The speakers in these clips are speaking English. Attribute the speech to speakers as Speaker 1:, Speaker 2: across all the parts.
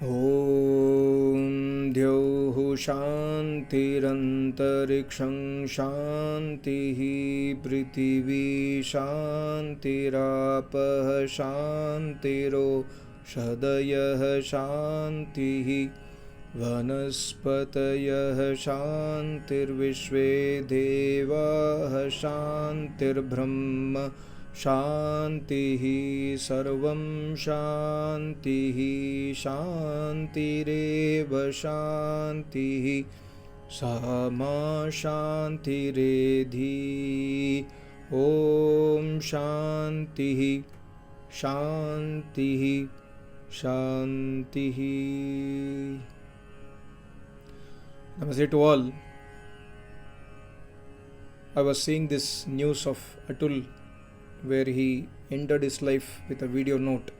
Speaker 1: ॐ द्यौः शान्तिरन्तरिक्षं शान्तिः पृथिवी शान्तिरापः शान्तिरोषधयः शान्तिः वनस्पतयः शान्तिर्विश्वे देवाः शान्तिर्ब्रह्म शान्तिः सर्वं शान्तिः शान्तिरेव शान्तिः सा मा शान्तिरेधि ॐ शान्तिः शान्तिः शान्तिः. Namaste to all. I was seeing this news of Atul where he ended his life with a video note.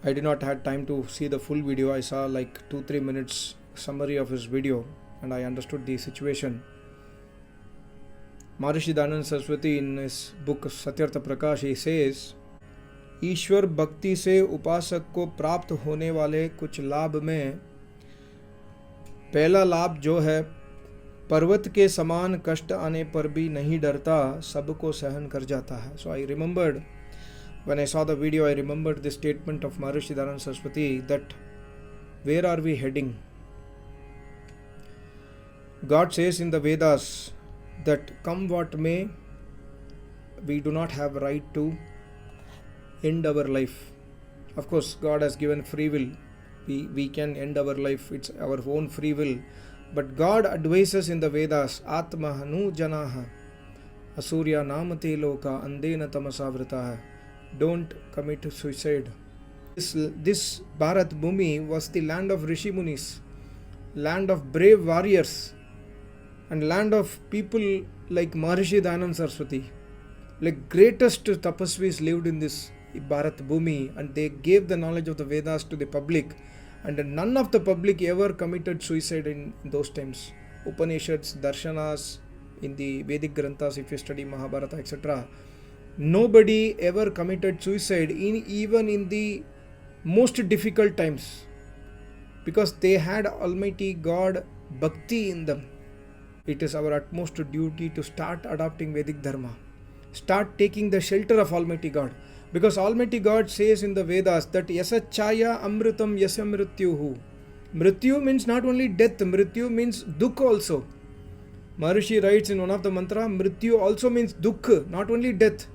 Speaker 1: I did not have time to see the full video. I saw like 2-3 minutes summary of his video and I understood the situation. Maharishi Dayananda Saraswati in his book Satyartha Prakash he says, ईश्वर भक्ति से उपासक को प्राप्त होने वाले कुछ लाभ में पहला लाभ जो है, पर्वत के समान कष्ट आने पर भी नहीं डरता, सबको सहन कर जाता है. So I remembered, when I saw the video, I remembered the statement of Maharishi Dayananda Saraswati that where are we heading? God says in the Vedas that come what may, we do not have right to end our life. Of course, God has given free will. We can end our life. It's our own free will. But God advises in the Vedas, Atma Hanu Janaha Asurya Namate Loka Andena Tamasavrataha. Don't commit suicide. This Bharat Bhumi was the land of Rishi Munis, land of brave warriors, and land of people like Maharishi Dayananda Saraswati. Like greatest tapasvis lived in this Bharat Bhumi, and they gave the knowledge of the Vedas to the public, and none of the public ever committed suicide in those times. Upanishads, Darshanas, in the Vedic Granthas, if you study Mahabharata, etc., nobody ever committed suicide even in the most difficult times, because they had Almighty God Bhakti in them. It is our utmost duty to start adopting Vedic Dharma, start taking the shelter of Almighty God. Because Almighty God says in the Vedas that Yasachaya Amritam Yasya Mrityuhu. Mrityu means not only death, Mrityu means Dukh also. Maharishi writes in one of the mantra, Mrityu also means Dukh, not only death.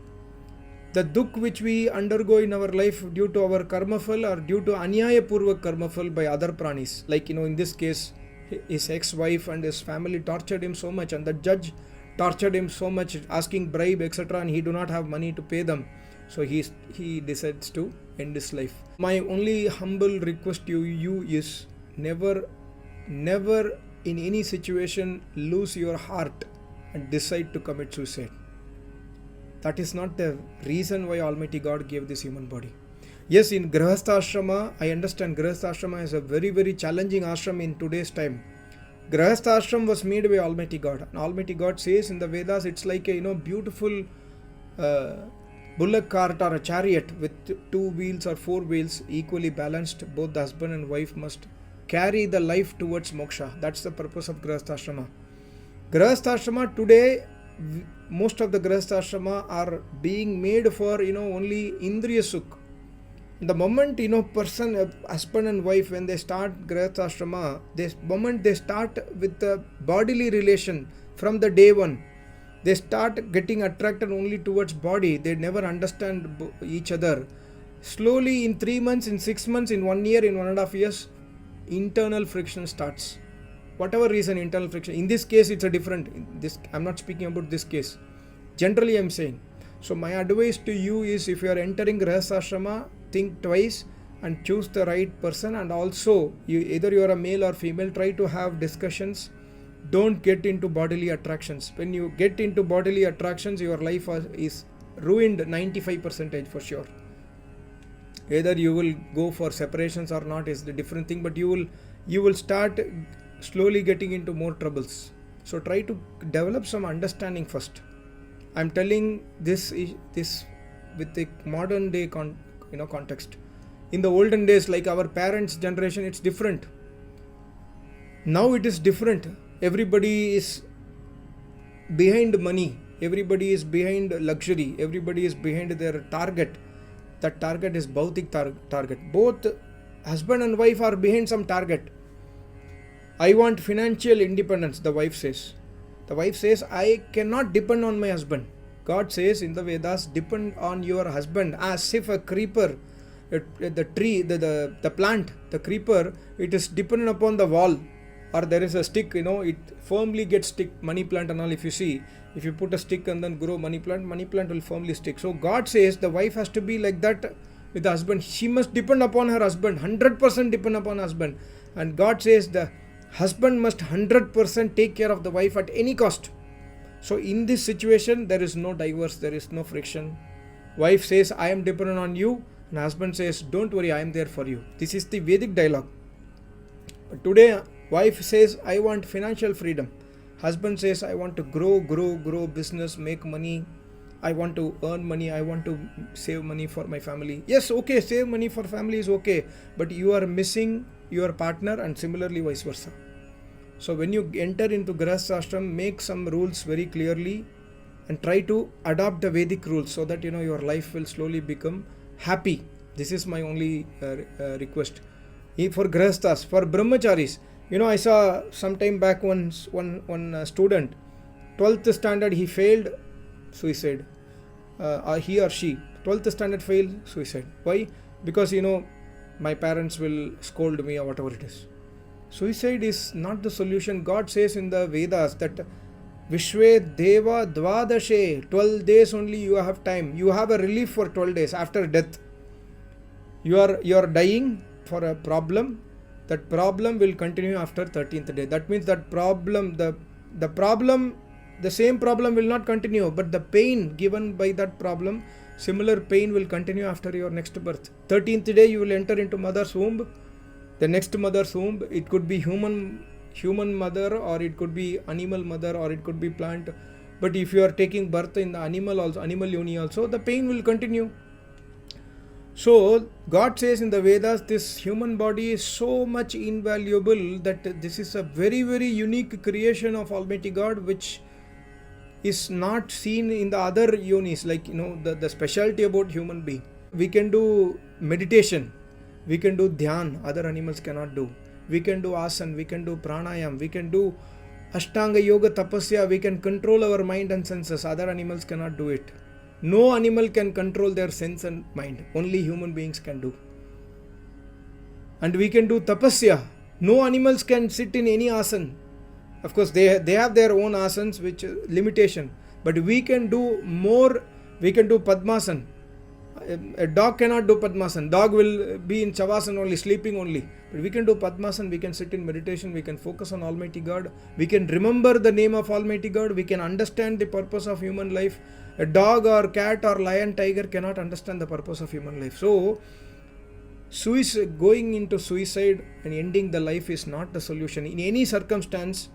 Speaker 1: The Dukh which we undergo in our life due to our karmafal or due to Anyaya Purvak karmafal by other pranis. Like, in this case, his ex-wife and his family tortured him so much, and the judge tortured him so much, asking bribe, etc., and he do not have money to pay them. So he decides to end his life. My only humble request to you is never in any situation lose your heart and decide to commit suicide. That is not the reason why Almighty God gave this human body. Yes, in Grihastha Ashrama, I understand Grihastha Ashrama is a very, very challenging ashram in today's time. Grihastha Ashram was made by Almighty God. And Almighty God says in the Vedas, it's like a beautiful bullock cart or a chariot with 2 wheels or 4 wheels equally balanced. Both the husband and wife must carry the life towards moksha. That's the purpose of Grihastha Ashrama. Grihastha Ashrama today, most of the Grihastha Ashrama are being made for only Indriya Sukh. The moment person, husband and wife, when they start Grihastha Ashrama, this moment they start with the bodily relation from the day one. They start getting attracted only towards body. They never understand each other. Slowly, in 3 months, in 6 months, in 1 year, in 1.5 years, internal friction starts. Whatever reason, internal friction. In this case, it's a different. I'm not speaking about this case. Generally, I'm saying. So my advice to you is, if you are entering Grihastha Ashrama, think twice and choose the right person. And also, either you are a male or female, try to have discussions. Don't get into bodily attractions. When you get into bodily attractions, your life is ruined 95% for sure. Either you will go for separations or not is the different thing, but you will start slowly getting into more troubles. So try to develop some understanding first. I'm telling this with the modern day context. In the olden days, like our parents' generation, it's different. Now it is different. Everybody is behind money. Everybody is behind luxury. Everybody is behind their target. That target is bhautik target. Both husband and wife are behind some target. I want financial independence, the wife says. The wife says, I cannot depend on my husband. God says in the Vedas, depend on your husband, as if a creeper, the tree, the plant, the creeper, it is dependent upon the wall, or there is a stick, it firmly gets stick. Money plant and all, if you see, if you put a stick and then grow money plant will firmly stick. So God says the wife has to be like that with the husband. She must depend upon her husband, 100% depend upon husband. And God says the husband must 100% take care of the wife at any cost. So in this situation, there is no divorce, there is no friction. Wife says, I am dependent on you, and husband says, don't worry, I am there for you. This is the Vedic dialogue. But today, wife says, I want financial freedom. Husband says, I want to grow business, make money. I want to earn money. I want to save money for my family. Yes, okay, save money for family is okay. But you are missing your partner, and similarly vice versa. So when you enter into Grihastha Ashram, make some rules very clearly and try to adopt the Vedic rules so that your life will slowly become happy. This is my only request. For Grihasthas, for Brahmacharis, I saw some time back one student, 12th standard, he failed, suicide. He or she, 12th standard failed, suicide. Why? Because my parents will scold me or whatever it is. Suicide is not the solution. God says in the Vedas that Vishwe Deva Dvadashe, 12 days only you have time. You have a relief for 12 days after death. You are dying for a problem. That problem will continue after 13th day. That means that problem, the problem, the same problem will not continue, but the pain given by that problem, similar pain will continue after your next birth. 13th day you will enter into mother's womb. The next mother's womb, it could be human mother, or it could be animal mother, or it could be plant. But if you are taking birth in the animal yoni also, the pain will continue. So God says in the Vedas, this human body is so much invaluable that this is a very, very unique creation of Almighty God, which is not seen in the other yonis, like the specialty about human being. We can do meditation, we can do dhyan, other animals cannot do. We can do asana, we can do pranayam, we can do ashtanga yoga tapasya, we can control our mind and senses. Other animals cannot do it. No animal can control their sense and mind. Only human beings can do. And we can do tapasya. No animals can sit in any asana. Of course, they have their own asanas, which limitation. But we can do more. We can do padmasana. A dog cannot do padmasana. Dog will be in shavasana only, sleeping only. But we can do padmasana. We can sit in meditation. We can focus on Almighty God. We can remember the name of Almighty God. We can understand the purpose of human life. A dog or cat or lion, tiger cannot understand the purpose of human life. So, going into suicide and ending the life is not the solution. In any circumstance,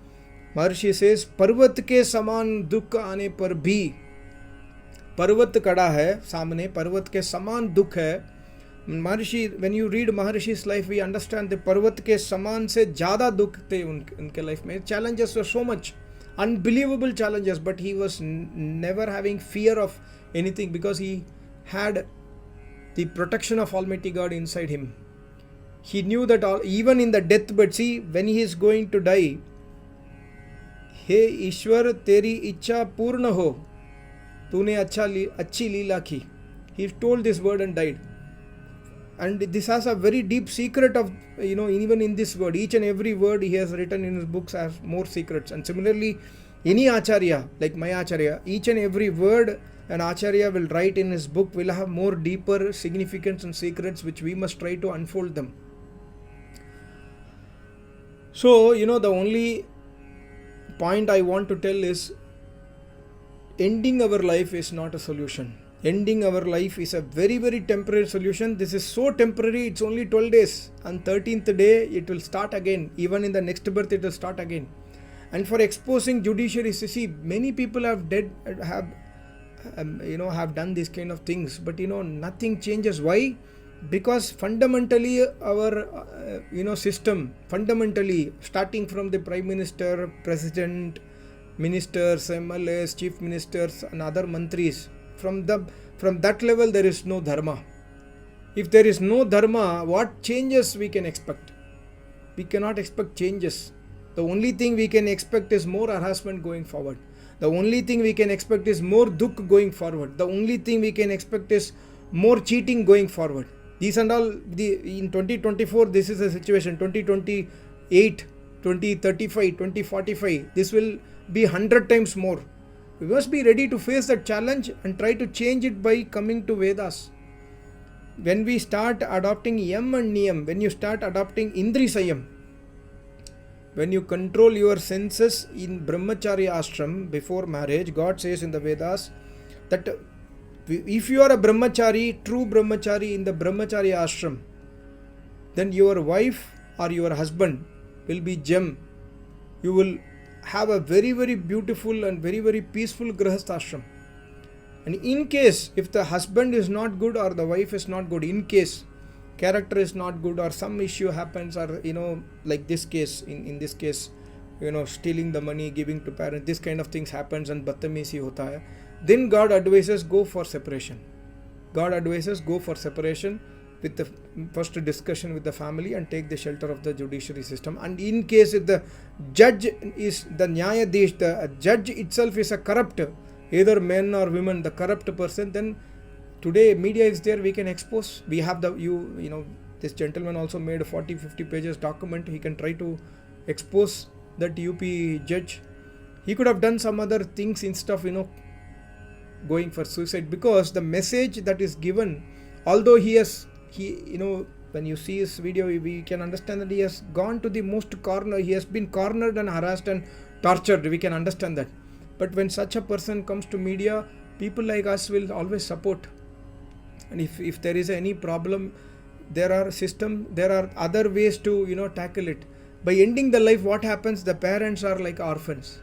Speaker 1: Maharshi says, पर्वत के समान दुख आने पर भी, पर्वत खड़ा है सामने, पर्वत के समान दुख है. Maharshi, when you read Maharishi's life, we understand the पर्वत के समान से ज़्यादा दुख थे उनके life में. Challenges were so much, unbelievable challenges, but he was never having fear of anything because he had the protection of Almighty God inside him. He knew that even in the deathbed, see, when he is going to die, हे ईश्वर तेरी इच्छा पूर्ण हो, तूने अच्छी लीला की. He told this word and died. And this has a very deep secret of, even in this word, each and every word he has written in his books has more secrets. And similarly, any acharya, like my acharya, each and every word an acharya will write in his book will have more deeper significance and secrets which we must try to unfold them. So, the only point I want to tell is ending our life is not a solution. Ending our life is a very, very temporary solution. This is so temporary, it's only 12 days. And 13th day, it will start again. Even in the next birth, it will start again. And for exposing judiciary, see, many people have done these kind of things. But, nothing changes. Why? Because fundamentally our system, fundamentally starting from the prime minister, president, ministers, MLAs, chief ministers and other mantris, from that level there is no dharma. If there is no dharma, what changes we can expect? We cannot expect changes. The only thing we can expect is more harassment going forward. The only thing we can expect is more dukh going forward. The only thing we can expect is more cheating going forward. These and all, in 2024, this is the situation. 2028, 2035, 2045, this will be 100 times more. We must be ready to face that challenge and try to change it by coming to Vedas. When we start adopting Yam and Niyam, when you start adopting Indri Sayam, when you control your senses in Brahmacharya ashram before marriage, God says in the Vedas that if you are a brahmachari, true brahmachari in the brahmacharya ashram, then your wife or your husband will be gem. You will have a very, very beautiful and very, very peaceful grahastha ashram. And in case if the husband is not good or the wife is not good, in case character is not good or some issue happens, or like this case, in this case, stealing the money, giving to parents, this kind of things happens and badtamisi hota hai, then God advises go for separation. God advises go for separation with the first discussion with the family and take the shelter of the judiciary system. And in case if the judge is the Nyayadesh, the judge itself is a corrupt, either men or women, the corrupt person, then today media is there, we can expose. We have this gentleman also made a 40-50 pages document. He can try to expose that UP judge. He could have done some other things instead of going for suicide, because the message that is given, although when you see his video, we can understand that he has gone to the most corner. He has been cornered and harassed and tortured. We can understand that. But when such a person comes to media, people like us will always support. And if there is any problem, there are other ways to tackle it. By ending the life, what happens? The parents are like orphans.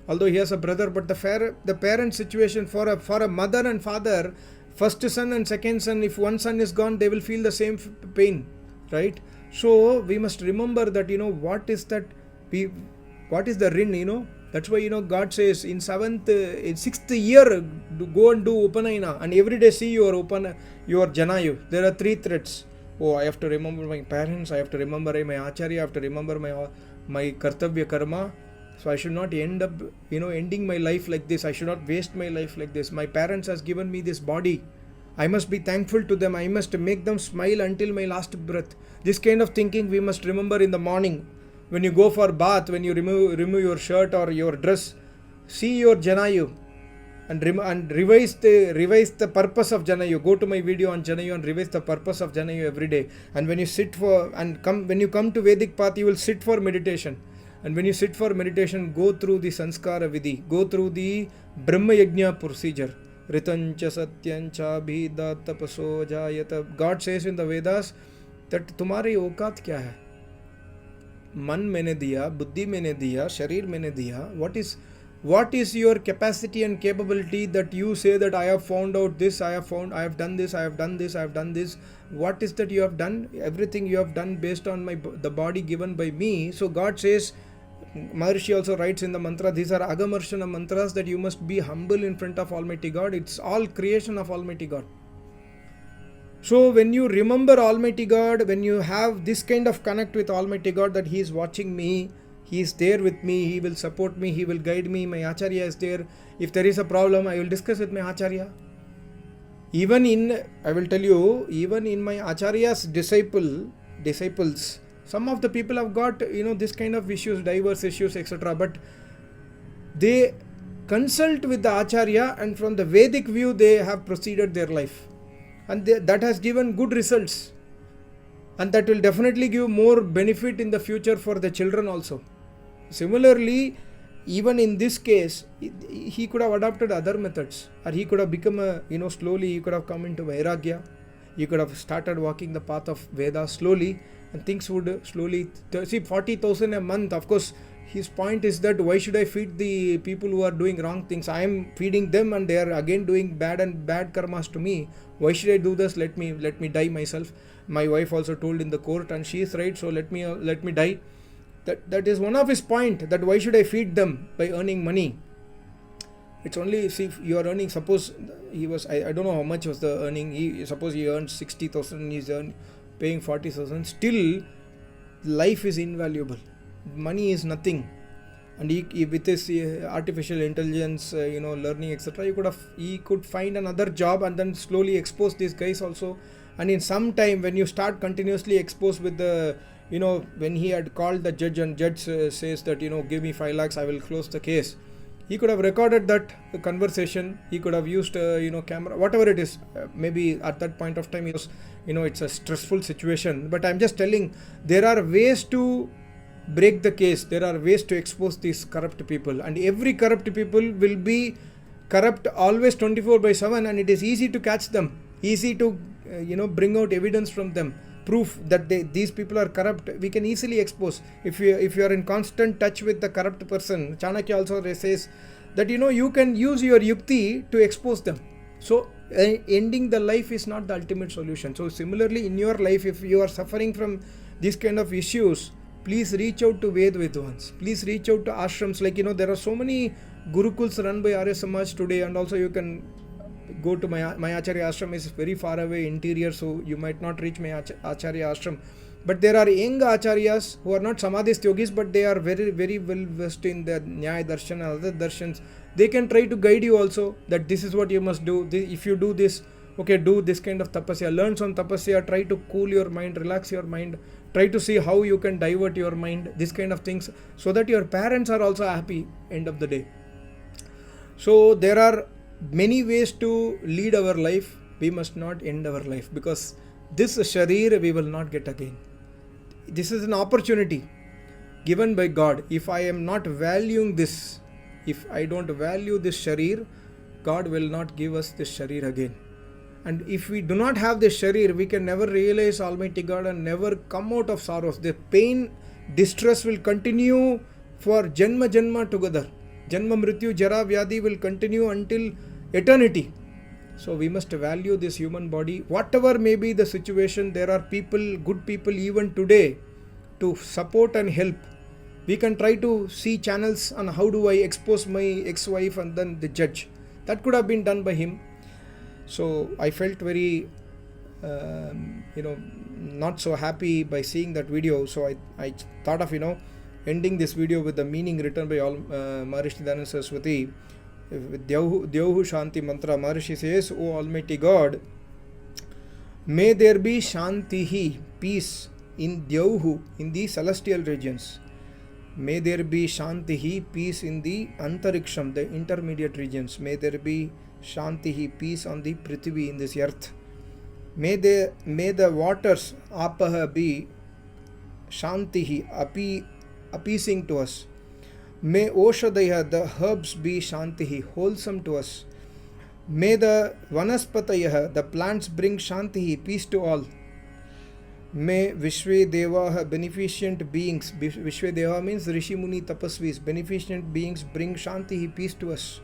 Speaker 1: Although he has a brother, but the parent situation for a mother and father, first son and second son, if one son is gone, they will feel the same pain, right? So we must remember that what is the rin, that's why God says in 6th year go and do Upanayana, and every day see your Janayu. There are 3 threads. Oh, I have to remember my parents, I have to remember my Acharya, I have to remember my Kartavya Karma. So I should not end up ending my life like this. I should not waste my life like this. My parents has given me this body. I must be thankful to them. I must make them smile until my last breath. This kind of thinking we must remember in the morning. When you go for bath, when you remove your shirt or your dress, see your Janayu and revise the purpose of Janayu. Go to my video on Janayu and revise the purpose of Janayu every day. And when you when you come to Vedic path, you will sit for meditation. And when you sit for meditation, go through the Sanskara Vidhi, go through the Brahma Yajna procedure. Ritancha Satyancha Bhida Tapaso Jayata. God says in the Vedas that तुम्हारी औकात क्या है? मन मैंने दिया, बुद्धि मैंने दिया, शरीर मैंने दिया. What is your capacity and capability that you say that I have found out this, I have done this, I have done this, I have done this. What is that you have done? Everything you have done based on the body given by me. So God says, Maharshi also writes in the mantra, these are Agamarshana mantras, that you must be humble in front of Almighty God. It's all creation of Almighty God. So when you remember Almighty God, when you have this kind of connect with Almighty God, that He is watching me, He is there with me, He will support me, He will guide me, my Acharya is there. If there is a problem, I will discuss with my Acharya. I will tell you, even in my Acharya's disciples, some of the people have got, this kind of issues, diverse issues, etc. But they consult with the Acharya, and from the Vedic view, they have proceeded their life. And that has given good results. And that will definitely give more benefit in the future for the children also. Similarly, even in this case, he could have adopted other methods. Or he could have become slowly, he could have come into Vairagya. He could have started walking the path of Veda slowly. And things would slowly, see 40,000 a month, of course, His point is that why should I feed the people who are doing wrong things? I am feeding them and they are again doing bad karmas to me. Why should I do this? Let me die myself. My wife also told in the court, and she is right, so let me die. That is one of his point, that why should I feed them by earning money? It's only, see, if you are earning, suppose he was, I don't know how much was the earning, suppose he earned 60,000, he's paying 40,000, still life is invaluable. Money is nothing. And he with his artificial intelligence, learning, etc., he could find another job and then slowly expose these guys also. And in some time, when you start continuously expose with the, when he had called the judge and judge says that, give me 5 lakhs, I will close the case. He could have recorded that conversation. He could have used, camera, whatever it is. Maybe at that point of time, it was, it's a stressful situation. But I'm just telling, there are ways to break the case. There are ways to expose these corrupt people. And every corrupt people will be corrupt always 24/7. And it is easy to catch them. Easy to, bring out evidence from them. Proof that these people are corrupt, we can easily expose. If you are in constant touch with the corrupt person, Chanakya also says that you can use your yukti to expose them. So ending the life is not the ultimate solution. So similarly, in your life, if you are suffering from these kind of issues, please reach out to Ved Vidwans. Please reach out to ashrams. Like there are so many gurukuls run by Arya Samaj today, and also you can go to my Acharya ashram is very far away, interior, so you might not reach my Acharya ashram. But there are young acharyas who are not samadhist yogis, but they are very, very well versed in the Nyaya Darshan and other darshans. They can try to guide you also, that this is what you must do. If you do this, okay, do this kind of tapasya, learn some tapasya, try to cool your mind, relax your mind, try to see how you can divert your mind, this kind of things, so that your parents are also happy end of the day. So there are many ways to lead our life. We must not end our life, because this sharir we will not get again. This is an opportunity given by God. If I am not valuing this, if I don't value this sharir, God will not give us this sharir again. And if we do not have this sharir, we can never realize Almighty God and never come out of sorrows. The pain, distress will continue for janma together. Janma, Mrityu, Jara, Vyadi will continue until eternity. So we must value this human body. Whatever may be the situation, there are people, good people even today, to support and help. We can try to see channels on how do I expose my ex-wife and then the judge. That could have been done by him. So I felt very, not so happy by seeing that video. So I thought of, ending this video with the meaning written by Maharishi Dayananda Saraswati. With Dyauhu Shanti mantra, Maharishi says, O Almighty God, may there be Shanti, peace in Dyauhu, in the celestial regions. May there be Shanti, peace in the Antariksham, the intermediate regions. May there be Shanti, peace on the Prithvi, in this earth. May the waters, Apaha, be Shanti, appeasing to us. May Oshadaya, the herbs, be Shanti, wholesome to us. May the Vanaspataya, the plants, bring Shanti, peace to all. May Vishwe Deva, beneficent beings, Vishwe Deva means Rishi Muni Tapasvis, beneficent beings bring Shanti, peace to us.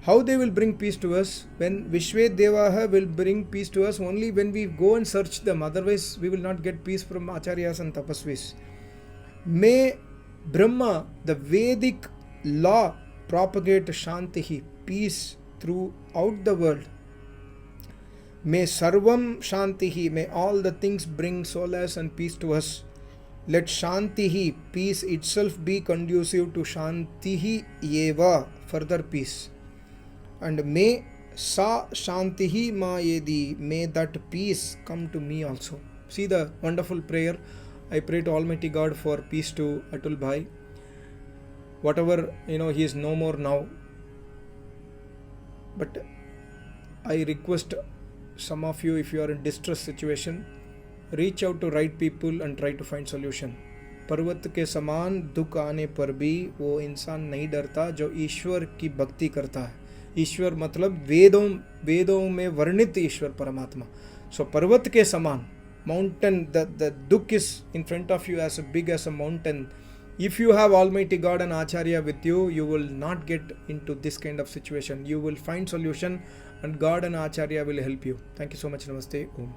Speaker 1: How they will bring peace to us? When Vishwe Deva will bring peace to us only when we go and search them. Otherwise, we will not get peace from Acharyas and Tapasvis. May Brahma, the Vedic law, propagate Shanti, peace throughout the world. May Sarvam Shanti, may all the things bring solace and peace to us. Let Shanti, peace itself, be conducive to Shanti Eva, further peace. And may Sa Shanti Mayedi, may that peace come to me also. See the wonderful prayer. I pray to Almighty God for peace to Atul Bhai. Whatever, he is no more now. But I request some of you, if you are in distress situation, reach out to right people and try to find solution. पर्वत के समान दुख आने पर भी वो इंसान नहीं डरता जो ईश्वर की भक्ति करता है. ईश्वर मतलब वेदों में वर्णित ईश्वर परमात्मा. So पर्वत के समान, mountain, the dukh is in front of you as big as a mountain. If you have Almighty God and Acharya with you, you will not get into this kind of situation. You will find solution, and God and Acharya will help you. Thank you so much. Namaste. Om.